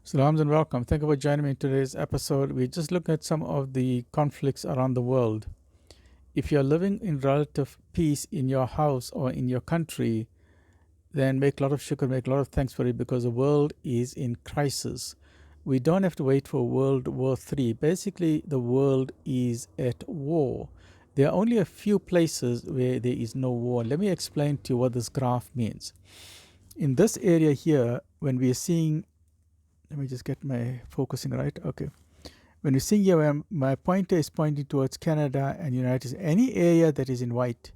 Salams and welcome. Thank you for joining me in today's episode. We just look at some of the conflicts around the world. If you're living in relative peace in your house or in your country, then make a lot of shukr, make a lot of thanks for it because the world is in crisis. We don't have to wait for World War III. Basically, the world is at war. There are only a few places where there is no war. Let me explain to you what this graph means. In this area here, when we are seeing, let me just get my focusing right. Okay. When you see here, where my pointer is pointing towards Canada and United States, any area that is in white,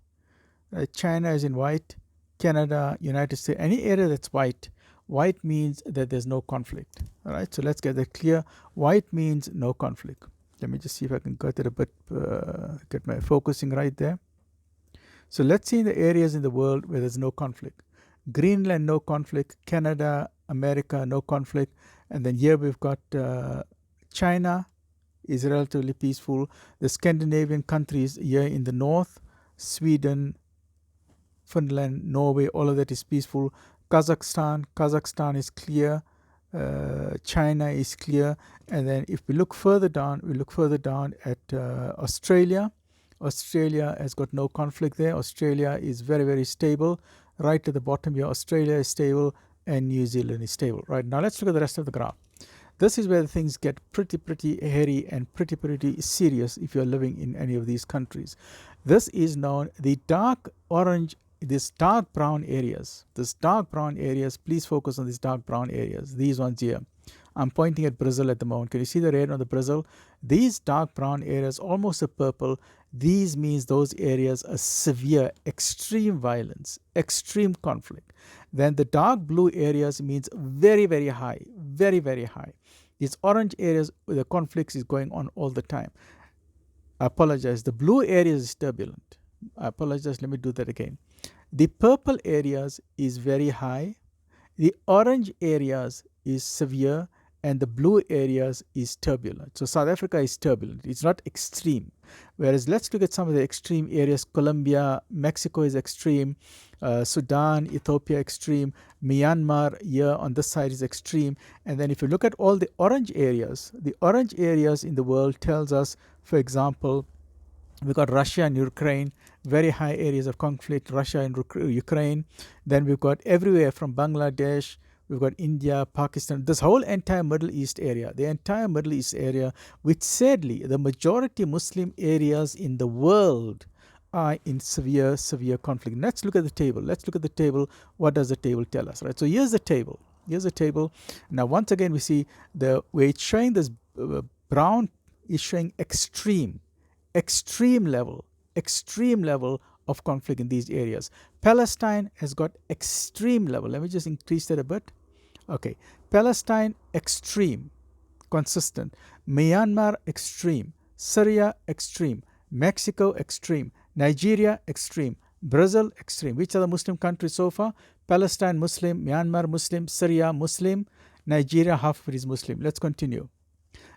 China is in white, Canada, United States, any area that's white, white means that there's no conflict. All right, so let's get that clear. White means no conflict. Let me just see if I can get it a bit, get my focusing right there. So let's see the areas in the world where there's no conflict. Greenland, no conflict. Canada, America, no conflict. And then here we've got China is relatively peaceful. The Scandinavian countries here in the north, Sweden, Finland, Norway, all of that is peaceful. Kazakhstan is clear. China is clear. And then if we look further down, at Australia. Australia has got no conflict there. Australia is very, very stable. Right at the bottom here, Australia is stable and New Zealand is stable. Right, now let's look at the rest of the graph. This is where things get pretty hairy and pretty serious if you're living in any of these countries. This is known, the dark orange, this dark brown areas. Please focus on these dark brown areas, these ones here. I'm pointing at Brazil at the moment. Can you see the red on the Brazil? These dark brown areas, almost a purple, these means those areas are severe, extreme violence, extreme conflict. Then the dark blue areas means very high, very high. These orange areas where the conflicts is going on all the time. I apologize. The blue areas is turbulent. I apologize. Let me do that again. The purple areas is very high. The orange areas is severe. And the blue areas is turbulent. So South Africa is turbulent. It's not extreme. Whereas let's look at some of the extreme areas. Colombia, Mexico is extreme. Sudan, Ethiopia extreme. Myanmar here on this side is extreme. And then if you look at all the orange areas in the world tells us, for example, we've got Russia and Ukraine, very high areas of conflict, Russia and Ukraine. Then we've got everywhere from Bangladesh, we've got India, Pakistan, this whole entire Middle East area, which sadly, the majority Muslim areas in the world are in severe conflict. Let's look at the table. What does the table tell us, right? So here's the table. Now, once again, we see where it's showing this brown is showing extreme level of conflict in these areas. Palestine has got extreme level. Let me just increase that a bit. Okay, Palestine extreme, consistent. Myanmar extreme. Syria extreme. Mexico extreme. Nigeria extreme. Brazil extreme. Which are the Muslim countries so far? Palestine Muslim, Myanmar Muslim, Syria Muslim, Nigeria half of it is Muslim. Let's continue.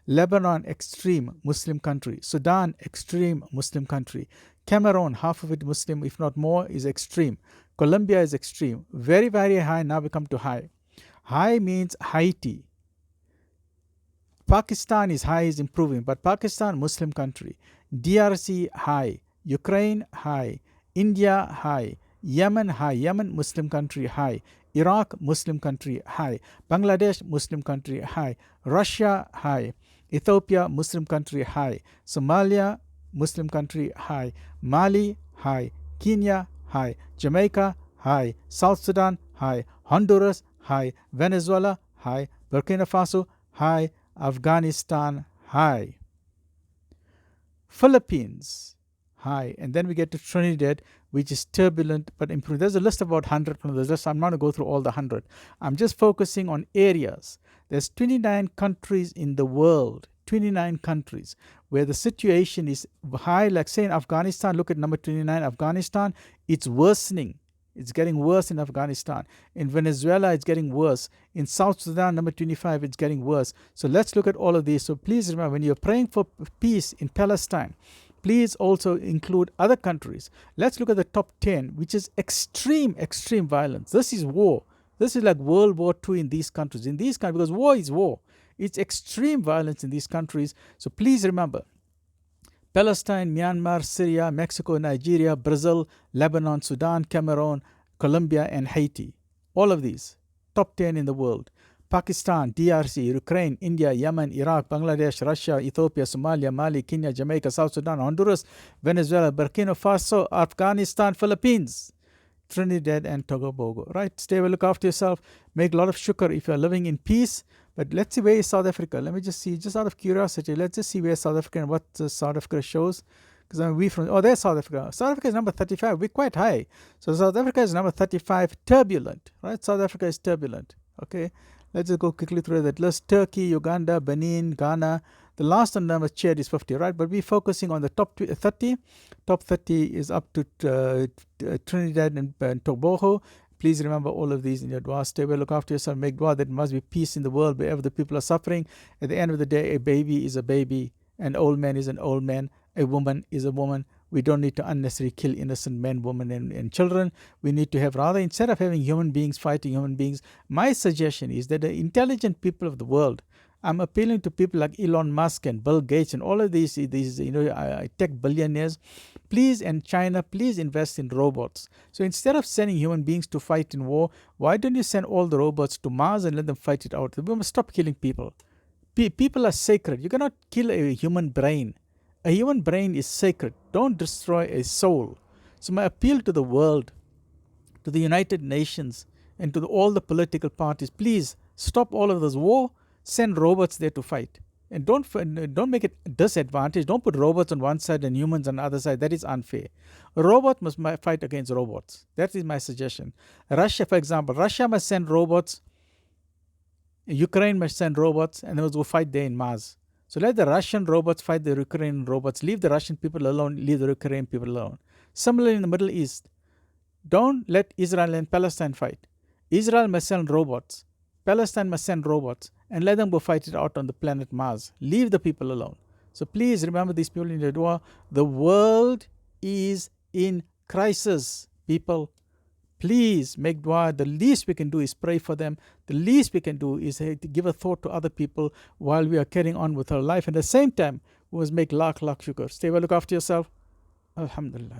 Lebanon, extreme Muslim country. Sudan, extreme Muslim country. Cameroon, half of it Muslim, if not more, is extreme. Colombia is extreme. Very high. Now we come to high. High means Haiti. Pakistan is high, is improving, but Pakistan, Muslim country. DRC, high. Ukraine, high. India, high. Yemen, high. Yemen, Muslim country, high. Iraq, Muslim country, high. Bangladesh, Muslim country, high. Russia, high. Ethiopia, Muslim country, high. Somalia, Muslim country, high. Mali, high. Kenya, high. Jamaica, high. South Sudan, high. Honduras, high. Venezuela, high. Burkina Faso, high. Afghanistan, high. Philippines, high. And then we get to Trinidad, which is turbulent but improved. There's a list of about 100 from the list. I'm not going to go through all the 100. I'm just focusing on areas. There's 29 countries in the world, 29 countries where the situation is high. Like say in Afghanistan, look at number 29, Afghanistan, it's worsening. It's getting worse in Afghanistan. In Venezuela, it's getting worse. In South Sudan, number 25, it's getting worse. So let's look at all of these. So please remember, when you're praying for peace in Palestine, please also include other countries. Let's look at the top 10, which is extreme violence. This is war. This is like World War II in these countries. In these countries, because war is war. It's extreme violence in these countries. So please remember, Palestine, Myanmar, Syria, Mexico, Nigeria, Brazil, Lebanon, Sudan, Cameroon, Colombia, and Haiti. All of these, top 10 in the world. Pakistan, DRC, Ukraine, India, Yemen, Iraq, Bangladesh, Russia, Ethiopia, Somalia, Mali, Kenya, Jamaica, South Sudan, Honduras, Venezuela, Burkina Faso, Afghanistan, Philippines, Trinidad and Tobago, right? Stay well, look after yourself. Make a lot of shukr if you're living in peace. But let's see, where is South Africa? Let me just see, just out of curiosity, let's just see where South Africa and what South Africa shows. Because there's South Africa. South Africa is number 35. We're quite high. So South Africa is number 35, turbulent, right? South Africa is turbulent, okay? Let's just go quickly through that list. Turkey, Uganda, Benin, Ghana. The last on number Chad is 50, right? But we're focusing on the top 30. Top 30 is up to Trinidad and Tobago. Please remember all of these in your dua. Stay well, look after yourself, make dua. There must be peace in the world wherever the people are suffering. At the end of the day, a baby is a baby. An old man is an old man. A woman is a woman. We don't need to unnecessarily kill innocent men, women, and children. We need to have, rather, instead of having human beings fighting human beings, my suggestion is that the intelligent people of the world, I'm appealing to people like Elon Musk and Bill Gates and all of these tech billionaires. Please, and China, please invest in robots. So instead of sending human beings to fight in war, why don't you send all the robots to Mars and let them fight it out? We must stop killing people. People are sacred. You cannot kill a human brain. A human brain is sacred. Don't destroy a soul. So my appeal to the world, to the United Nations, and to all the political parties, please stop all of this war. Send robots there to fight. And don't make it disadvantage. Don't put robots on one side and humans on the other side. That is unfair. A robot must fight against robots. That is my suggestion. Russia, for example, Russia must send robots. Ukraine must send robots, and they must go fight there in Mars. So let the Russian robots fight the Ukrainian robots. Leave the Russian people alone. Leave the Ukrainian people alone. Similarly, in the Middle East, don't let Israel and Palestine fight. Israel must send robots. Palestine must send robots. And let them go fight it out on the planet Mars. Leave the people alone. So please remember these people in your dua. The world is in crisis, people. Please make dua. The least we can do is pray for them. The least we can do is to give a thought to other people while we are carrying on with our life. And at the same time, we must make lakh shukr. Stay well, look after yourself. Alhamdulillah.